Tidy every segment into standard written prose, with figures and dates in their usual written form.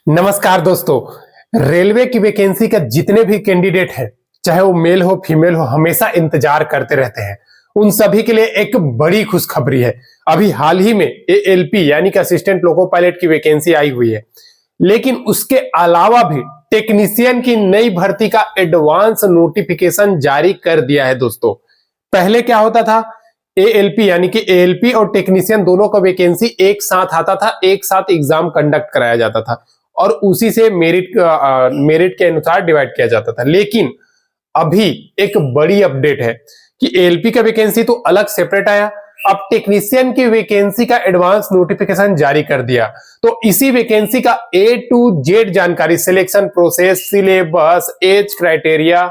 नमस्कार दोस्तों। रेलवे की वैकेंसी का जितने भी कैंडिडेट हैं, चाहे वो मेल हो फीमेल हो, हमेशा इंतजार करते रहते हैं। उन सभी के लिए एक बड़ी खुशखबरी है। अभी हाल ही में एएलपी यानी कि असिस्टेंट लोको पायलट की वैकेंसी आई हुई है, लेकिन उसके अलावा भी टेक्नीशियन की नई भर्ती का एडवांस नोटिफिकेशन जारी कर दिया है दोस्तों। पहले क्या होता था, एएलपी यानी कि एएलपी और टेक्नीशियन दोनों का वैकेंसी एक साथ आता था, एक साथ एग्जाम कंडक्ट कराया जाता था और उसी से मेरिट के अनुसार डिवाइड किया जाता था। लेकिन अभी एक बड़ी अपडेट है कि एएलपी का वैकेंसी तो अलग सेपरेट आया, अब टेक्नीशियन की वैकेंसी का एडवांस नोटिफिकेशन जारी कर दिया। तो इसी वैकेंसी का A to Z जानकारी, selection process, syllabus, age criteria,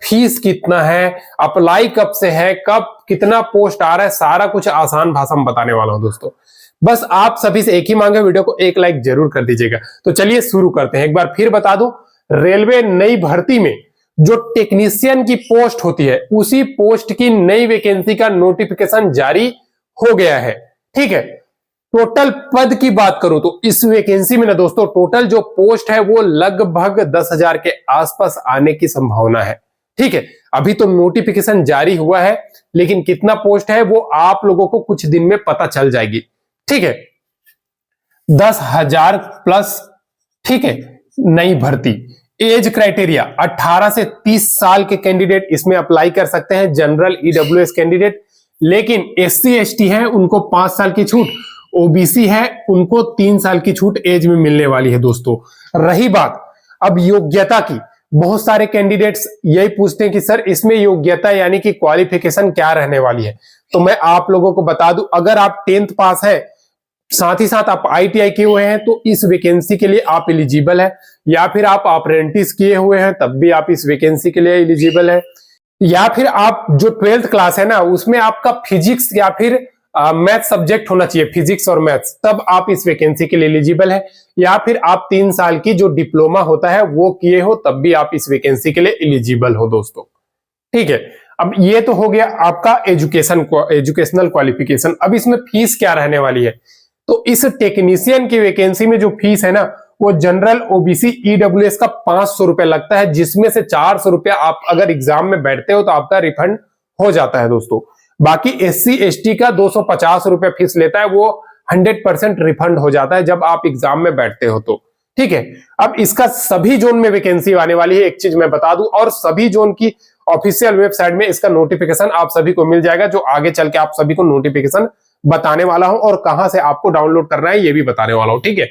fees कितना है, अप्लाई कब से है, कब कितना पोस्ट आ रहा है, सारा कुछ आसान भाषा में बताने वाला हूं दोस्तों। बस आप सभी से एक ही मांग है, वीडियो को एक लाइक जरूर कर दीजिएगा। तो चलिए शुरू करते हैं। एक बार फिर बता दूं, रेलवे नई भर्ती में जो टेक्नीशियन की पोस्ट होती है, उसी पोस्ट की नई वैकेंसी का नोटिफिकेशन जारी हो गया है। ठीक है, टोटल पद की बात करूं तो इस वैकेंसी में ना दोस्तों, टोटल जो पोस्ट है वो लगभग 10,000 के आसपास आने की संभावना है। ठीक है, अभी तो नोटिफिकेशन जारी हुआ है, लेकिन कितना पोस्ट है वो आप लोगों को कुछ दिन में पता चल जाएगी। ठीक है, 10,000 प्लस। ठीक है, नई भर्ती। एज क्राइटेरिया 18 से 30 साल के कैंडिडेट इसमें अप्लाई कर सकते हैं, जनरल ईडब्ल्यूएस कैंडिडेट। लेकिन एससी एसटी है उनको 5 साल की छूट, ओबीसी है उनको 3 साल की छूट एज में मिलने वाली है दोस्तों। रही बात अब योग्यता की, बहुत सारे कैंडिडेट्स यही पूछते हैं कि सर इसमें योग्यता यानी कि क्वालिफिकेशन क्या रहने वाली है। तो मैं आप लोगों को बता दूं, अगर आप 10th पास है, साथ ही साथ आप आईटीआई किए हुए हैं, तो इस वैकेंसी के लिए आप एलिजिबल है। या फिर आप अप्रेंटिस किए हुए हैं, तब भी आप इस वैकेंसी के लिए एलिजिबल है। या फिर आप जो 12th क्लास है ना, उसमें आपका फिजिक्स या फिर मैथ सब्जेक्ट होना चाहिए, फिजिक्स और मैथ्स, तब आप इस वैकेंसी के लिए एलिजिबल है। या फिर आप 3 साल की जो डिप्लोमा होता है वो किए हो, तब भी आप इस वैकेंसी के लिए एलिजिबल हो दोस्तों। ठीक है, अब ये तो हो गया आपका एजुकेशनल क्वालिफिकेशन। अब इसमें फीस क्या रहने वाली है, तो इस टेक्नीशियन की वैकेंसी में जो फीस है ना, वो जनरल ओबीसी ईडब्ल्यूएस का 500 रुपया लगता है, जिसमें से 400 रुपया आप अगर एग्जाम में बैठते हो तो आपका रिफंड हो जाता है दोस्तों। बाकी एससी एसटी का 250 रुपया फीस लेता है, वो 100% रिफंड हो जाता है जब आप एग्जाम में बैठते हो तो। ठीक है, अब इसका सभी जोन में वैकेंसी आने वाली है, एक चीज मैं बता दूं, और सभी जोन की ऑफिशियल वेबसाइट में इसका नोटिफिकेशन आप सभी को मिल जाएगा, जो आगे चल के आप सभी को नोटिफिकेशन बताने वाला हूं और कहां से आपको डाउनलोड करना है ये भी बताने वाला हूं। ठीक है,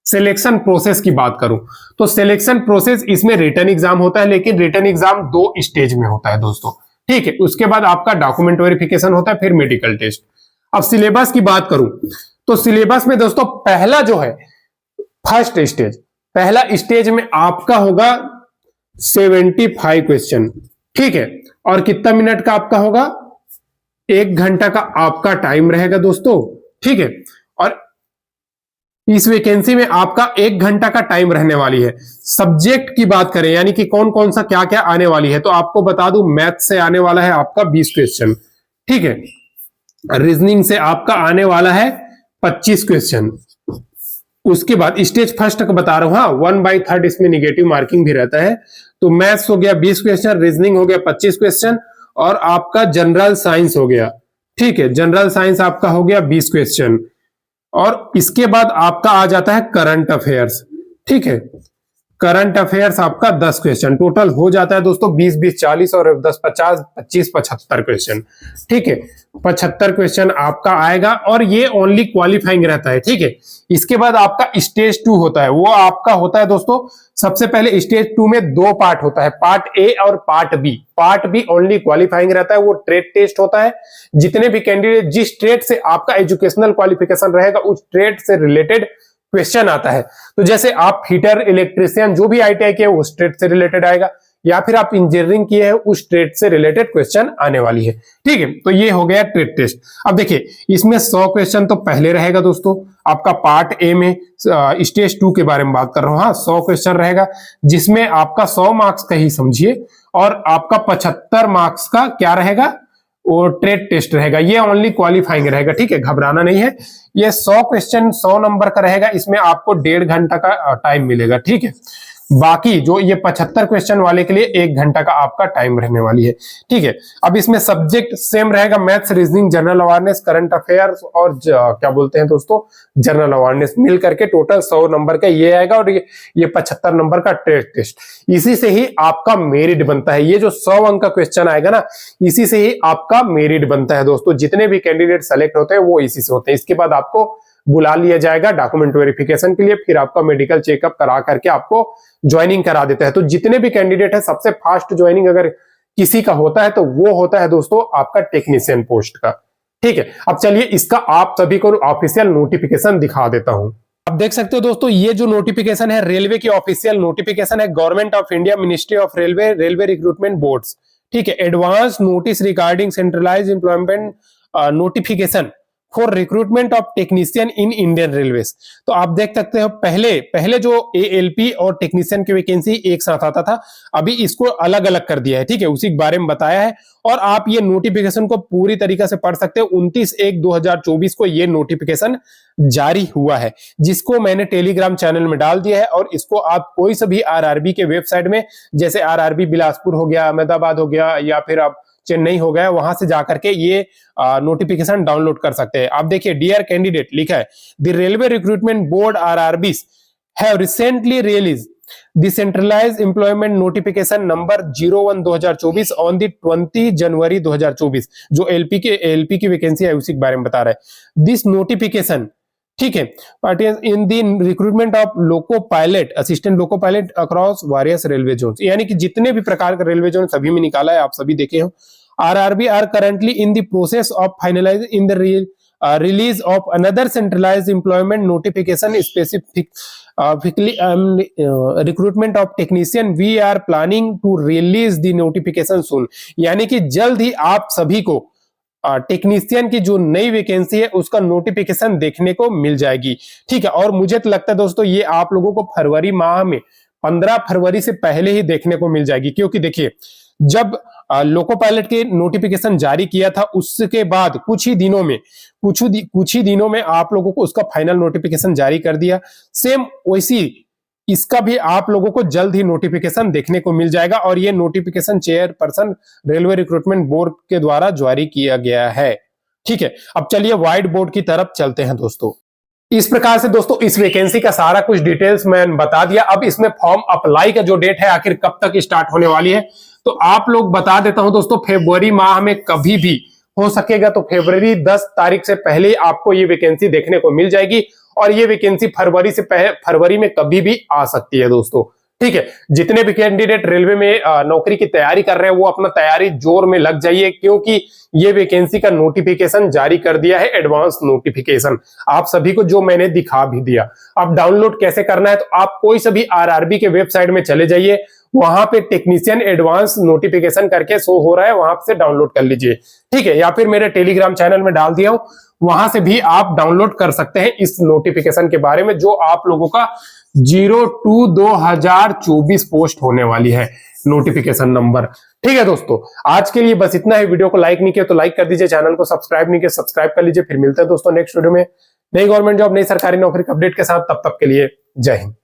सिलेक्शन प्रोसेस की बात करूं तो सिलेक्शन प्रोसेस, इसमें रिटन एग्जाम होता है, लेकिन रिटन एग्जाम 2 स्टेज में होता है दोस्तों। ठीक है, उसके बाद आपका डॉक्यूमेंट वेरिफिकेशन होता है, फिर मेडिकल टेस्ट। अब सिलेबस की बात करूं तो सिलेबस में दोस्तों पहला जो है फर्स्ट स्टेज, पहला स्टेज में आपका होगा 75 क्वेश्चन। ठीक है, और कितना मिनट का आपका होगा, 1 घंटा का आपका टाइम रहेगा दोस्तों। ठीक है, और इस वैकेंसी में आपका 1 घंटा का टाइम रहने वाली है। सब्जेक्ट की बात करें यानी कि कौन कौन सा क्या क्या आने वाली है, तो आपको बता दूं, मैथ से आने वाला है आपका 20 क्वेश्चन। ठीक है, रीजनिंग से आपका आने वाला है 25 क्वेश्चन। उसके बाद स्टेज फर्स्ट का बता रहा हूं, हाँ 1/3 इसमें निगेटिव मार्किंग भी रहता है। तो मैथ्स हो गया 20 क्वेश्चन, रीजनिंग हो गया 25 क्वेश्चन, और आपका जनरल साइंस हो गया। ठीक है, जनरल साइंस आपका हो गया 20 क्वेश्चन, और इसके बाद आपका आ जाता है करंट अफेयर्स। ठीक है, करंट अफेयर्स आपका 10 क्वेश्चन, टोटल हो जाता है दोस्तों 20 20 40 और 10 50 25 75 क्वेश्चन। ठीक है, 75 क्वेश्चन आपका आएगा, और ये ओनली क्वालिफाइंग रहता है। ठीक है, इसके बाद आपका स्टेज 2 होता है, वो आपका होता है दोस्तों, सबसे पहले स्टेज 2 में 2 पार्ट होता है, पार्ट ए और part B. Part B only qualifying रहता है, वो ट्रेड टेस्ट होता है। जितने भी कैंडिडेट जिस ट्रेड से आपका एजुकेशनल क्वालिफिकेशन रहेगा, उस ट्रेड से रिलेटेड क्वेश्चन आता है। तो जैसे आप फिटर, इलेक्ट्रिशियन, जो भी आईटीआई किए उस ट्रेड से रिलेटेड आएगा, या फिर आप इंजीनियरिंग किए हैं उस ट्रेड से रिलेटेड क्वेश्चन आने वाली है। ठीक है, तो ये हो गया ट्रेड टेस्ट। अब देखिए, इसमें 100 क्वेश्चन तो पहले रहेगा दोस्तों, आपका पार्ट ए में स्टेज 2 के बारे में बात कर रहा हूं। हाँ, 100 क्वेश्चन रहेगा, जिसमें आपका 100 मार्क्स का ही समझिए, और आपका 75 मार्क्स का क्या रहेगा, वो ट्रेड टेस्ट रहेगा, ये ओनली क्वालिफाइंग रहेगा, ठीक है, घबराना नहीं है। ये 100 क्वेश्चन 100 नंबर का रहेगा, इसमें आपको 1.5 घंटा का टाइम मिलेगा, ठीक है। बाकी जो ये 75 क्वेश्चन वाले के लिए 1 घंटा का आपका टाइम रहने वाली है, ठीक है। अब इसमें सब्जेक्ट सेम रहेगा, maths, reasoning, general awareness, current affairs और क्या बोलते हैं दोस्तों, जनरल अवेयरनेस, मिल करके टोटल 100 नंबर का ये आएगा और ये 75 नंबर का टेस्ट। इसी से ही आपका मेरिट बनता है, ये जो 100 अंक का क्वेश्चन आएगा ना, इसी से ही आपका मेरिट बनता है दोस्तों। जितने भी कैंडिडेट सेलेक्ट होते हैं वो इसी से होते हैं। इसके बाद आपको बुला लिया जाएगा डॉक्यूमेंट वेरिफिकेशन के लिए, फिर आपका मेडिकल चेकअप करा करके आपको ज्वाइनिंग करा देता है। तो जितने भी कैंडिडेट है, सबसे फास्ट ज्वाइनिंग अगर किसी का होता है तो वो होता है दोस्तों आपका टेक्नीशियन पोस्ट का, ठीक है। अब चलिए इसका आप सभी को ऑफिशियल नोटिफिकेशन दिखा देता हूं। आप देख सकते हो दोस्तों, ये जो नोटिफिकेशन है रेलवे की ऑफिशियल नोटिफिकेशन है, government of India, ministry of railway, railway recruitment boards, ठीक है। Advance notice regarding centralised employment notification for recruitment of technician in Indian railways. तो आप देख सकते हो पहले जो एएलपी और टेक्नीशियन की वैकेंसी एक साथ आता था, अभी इसको अलग अलग कर दिया है, ठीक है, उसी के बारे में बताया है। और आप ये नोटिफिकेशन को पूरी तरीके से पढ़ सकते हो। 29/1/2024 को ये नोटिफिकेशन जारी हुआ है, जिसको मैंने टेलीग्राम चैनल में डाल दिया है। और इसको आप कोई सा भी आरआरबी के वेबसाइट में, जैसे आरआरबी बिलासपुर हो गया, अहमदाबाद हो गया, या फिर आप चेन्नई हो गया, वहां से जाकर के ये नोटिफिकेशन डाउनलोड कर सकते हैं। आप देखिए, डियर कैंडिडेट लिखा है, the railway recruitment board RRBs have recently release the centralised employment notification number 01/2024 on the 20 जनवरी 2024। जो एलपी की वैकेंसी है उसी के बारे में बता रहा है। दिस नोटिफिकेशन, ठीक है, in the recruitment of loco pilot, assistant loco pilot across various railway zone, यानी कि जितने भी प्रकार के रेलवे जोन सभी में निकाला है, आप सभी देखे हो। RRB are currently in the process of finalise in the release of another centralised employment notification specifically recruitment of technician. We are planning to release the notification soon, यानी कि जल्द ही आप सभी को टेक्नीशियन की जो नई वैकेंसी है उसका नोटिफिकेशन देखने को मिल जाएगी, ठीक है। और मुझे तो लगता है दोस्तों ये आप लोगों को फरवरी माह में 15 फरवरी से पहले ही देखने को मिल जाएगी, क्योंकि देखिए जब लोको पायलट के नोटिफिकेशन जारी किया था उसके बाद कुछ ही दिनों में आप लोगों को उसका फाइनल नोटिफिकेशन जारी कर दिया। सेम वैसी इसका भी आप लोगों को जल्द ही नोटिफिकेशन देखने को मिल जाएगा। और ये notification chairperson railway recruitment board के द्वारा जारी किया गया है, ठीक है। अब चलिए व्हाइट बोर्ड की तरफ चलते हैं दोस्तों। इस प्रकार से दोस्तों इस वैकेंसी का सारा कुछ डिटेल्स मैं बता दिया। अब इसमें फॉर्म अप्लाई का जो डेट है आखिर कब तक स्टार्ट होने वाली है, तो आप लोग बता देता हूं दोस्तों, फरवरी माह में कभी भी हो सकेगा तो फरवरी 10 तारीख से पहले आपको ये वैकेंसी देखने को मिल जाएगी। और ये वैकेंसी फरवरी में कभी भी आ सकती है दोस्तों, ठीक है। जितने भी कैंडिडेट रेलवे में नौकरी की तैयारी कर रहे हैं वो अपना तैयारी जोर में लग जाइए, क्योंकि ये वैकेंसी का नोटिफिकेशन जारी कर दिया है, एडवांस नोटिफिकेशन आप सभी को, जो मैंने दिखा भी दिया। अब डाउनलोड कैसे करना है, तो आप कोई सा भी आरआरबी के वेबसाइट में चले जाइए, वहां पे टेक्नीशियन एडवांस नोटिफिकेशन करके शो हो रहा है, वहां से डाउनलोड कर लीजिए, ठीक है। या फिर मेरे टेलीग्राम चैनल में डाल दिया हूं, वहां से भी आप डाउनलोड कर सकते हैं इस नोटिफिकेशन के बारे में, जो आप लोगों का 02/2024 पोस्ट होने वाली है नोटिफिकेशन नंबर, ठीक है दोस्तों। आज के लिए बस इतना ही। वीडियो को लाइक नहीं किया तो लाइक कर दीजिए, चैनल को सब्सक्राइब नहीं किया सब्सक्राइब कर लीजिए। फिर मिलते हैं दोस्तों नेक्स्ट वीडियो में नई गवर्नमेंट जॉब, नई सरकारी नौकरी के अपडेट के साथ। तब तक के लिए जय हिंद।